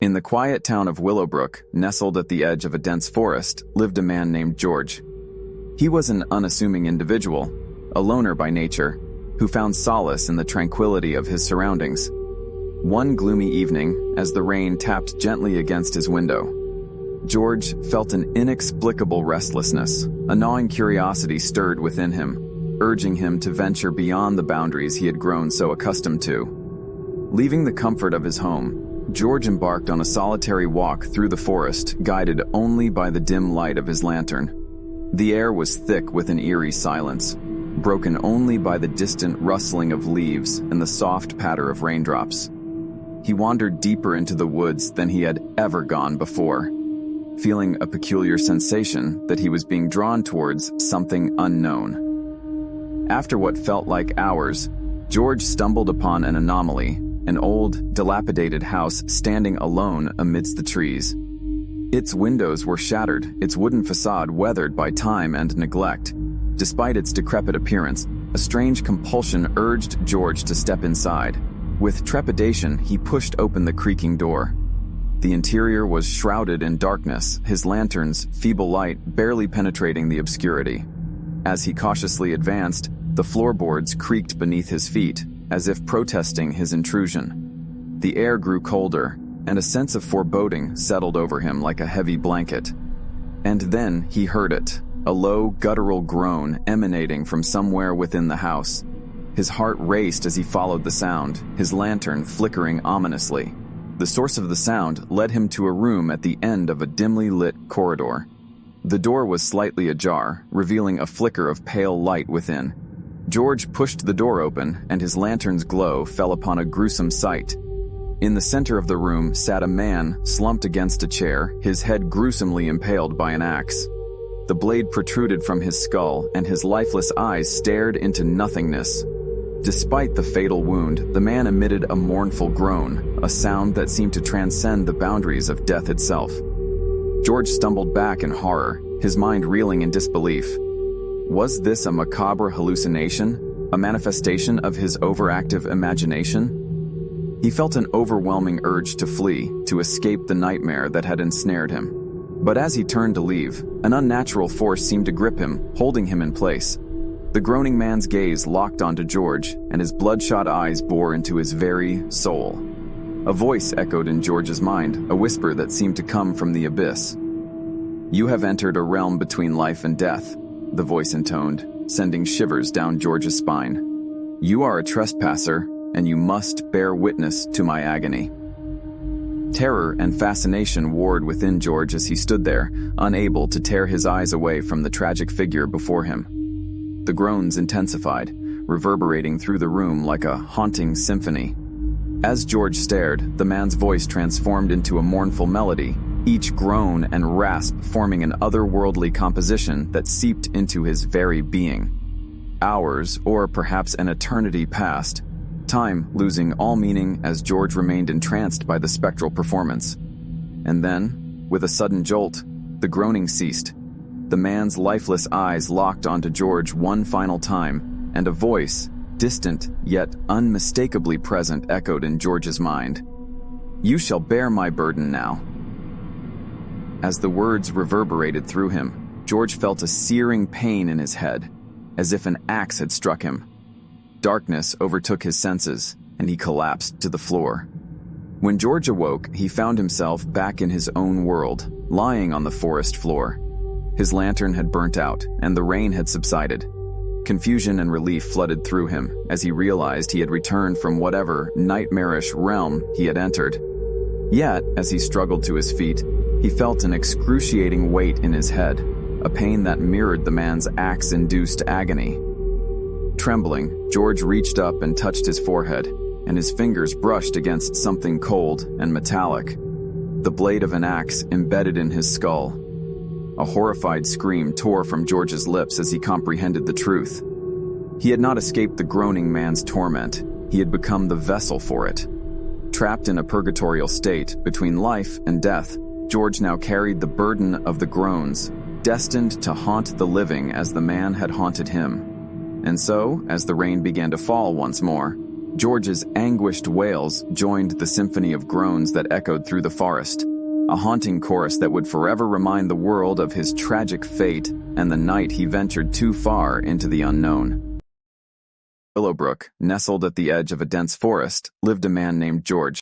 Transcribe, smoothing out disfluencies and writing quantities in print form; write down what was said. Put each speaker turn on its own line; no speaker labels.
In the quiet town of Willowbrook, nestled at the edge of a dense forest, lived a man named George. He was an unassuming individual, a loner by nature, who found solace in the tranquility of his surroundings. One gloomy evening, as the rain tapped gently against his window, George felt an inexplicable restlessness. A gnawing curiosity stirred within him, urging him to venture beyond the boundaries he had grown so accustomed to. Leaving the comfort of his home, George embarked on a solitary walk through the forest, guided only by the dim light of his lantern. The air was thick with an eerie silence, broken only by the distant rustling of leaves and the soft patter of raindrops. He wandered deeper into the woods than he had ever gone before, feeling a peculiar sensation that he was being drawn towards something unknown. After what felt like hours, George stumbled upon an anomaly, an old, dilapidated house standing alone amidst the trees. Its windows were shattered, its wooden facade weathered by time and neglect. Despite its decrepit appearance, a strange compulsion urged George to step inside. With trepidation, he pushed open the creaking door. The interior was shrouded in darkness, his lantern's feeble light barely penetrating the obscurity. As he cautiously advanced, the floorboards creaked beneath his feet, as if protesting his intrusion. The air grew colder, and a sense of foreboding settled over him like a heavy blanket. And then he heard it, a low, guttural groan emanating from somewhere within the house. His heart raced as he followed the sound, his lantern flickering ominously. The source of the sound led him to a room at the end of a dimly lit corridor. The door was slightly ajar, revealing a flicker of pale light within. George pushed the door open, and his lantern's glow fell upon a gruesome sight. In the center of the room sat a man slumped against a chair, his head gruesomely impaled by an axe. The blade protruded from his skull, and his lifeless eyes stared into nothingness. Despite the fatal wound, the man emitted a mournful groan, a sound that seemed to transcend the boundaries of death itself. George stumbled back in horror, his mind reeling in disbelief. Was this a macabre hallucination, a manifestation of his overactive imagination? He felt an overwhelming urge to flee, to escape the nightmare that had ensnared him. But as he turned to leave, an unnatural force seemed to grip him, holding him in place. The groaning man's gaze locked onto George, and his bloodshot eyes bore into his very soul. A voice echoed in George's mind, a whisper that seemed to come from the abyss. "You have entered a realm between life and death," the voice intoned, sending shivers down George's spine. "You are a trespasser, and you must bear witness to my agony." Terror and fascination warred within George as he stood there, unable to tear his eyes away from the tragic figure before him. The groans intensified, reverberating through the room like a haunting symphony. As George stared, the man's voice transformed into a mournful melody, each groan and rasp forming an otherworldly composition that seeped into his very being. Hours, or perhaps an eternity, passed, time losing all meaning as George remained entranced by the spectral performance. And then, with a sudden jolt, the groaning ceased. The man's lifeless eyes locked onto George one final time, and a voice, distant yet unmistakably present, echoed in George's mind. "You shall bear my burden now." As the words reverberated through him, George felt a searing pain in his head, as if an axe had struck him. Darkness overtook his senses, and he collapsed to the floor. When George awoke, he found himself back in his own world, lying on the forest floor. His lantern had burnt out, and the rain had subsided. Confusion and relief flooded through him as he realized he had returned from whatever nightmarish realm he had entered. Yet, as he struggled to his feet, he felt an excruciating weight in his head, a pain that mirrored the man's axe-induced agony. Trembling, George reached up and touched his forehead, and his fingers brushed against something cold and metallic. The blade of an axe embedded in his skull. A horrified scream tore from George's lips as he comprehended the truth. He had not escaped the groaning man's torment. He had become the vessel for it. Trapped in a purgatorial state between life and death, George now carried the burden of the groans, destined to haunt the living as the man had haunted him. And so, as the rain began to fall once more, George's anguished wails joined the symphony of groans that echoed through the forest, a haunting chorus that would forever remind the world of his tragic fate and the night he ventured too far into the unknown. Willowbrook, nestled at the edge of a dense forest, lived a man named George.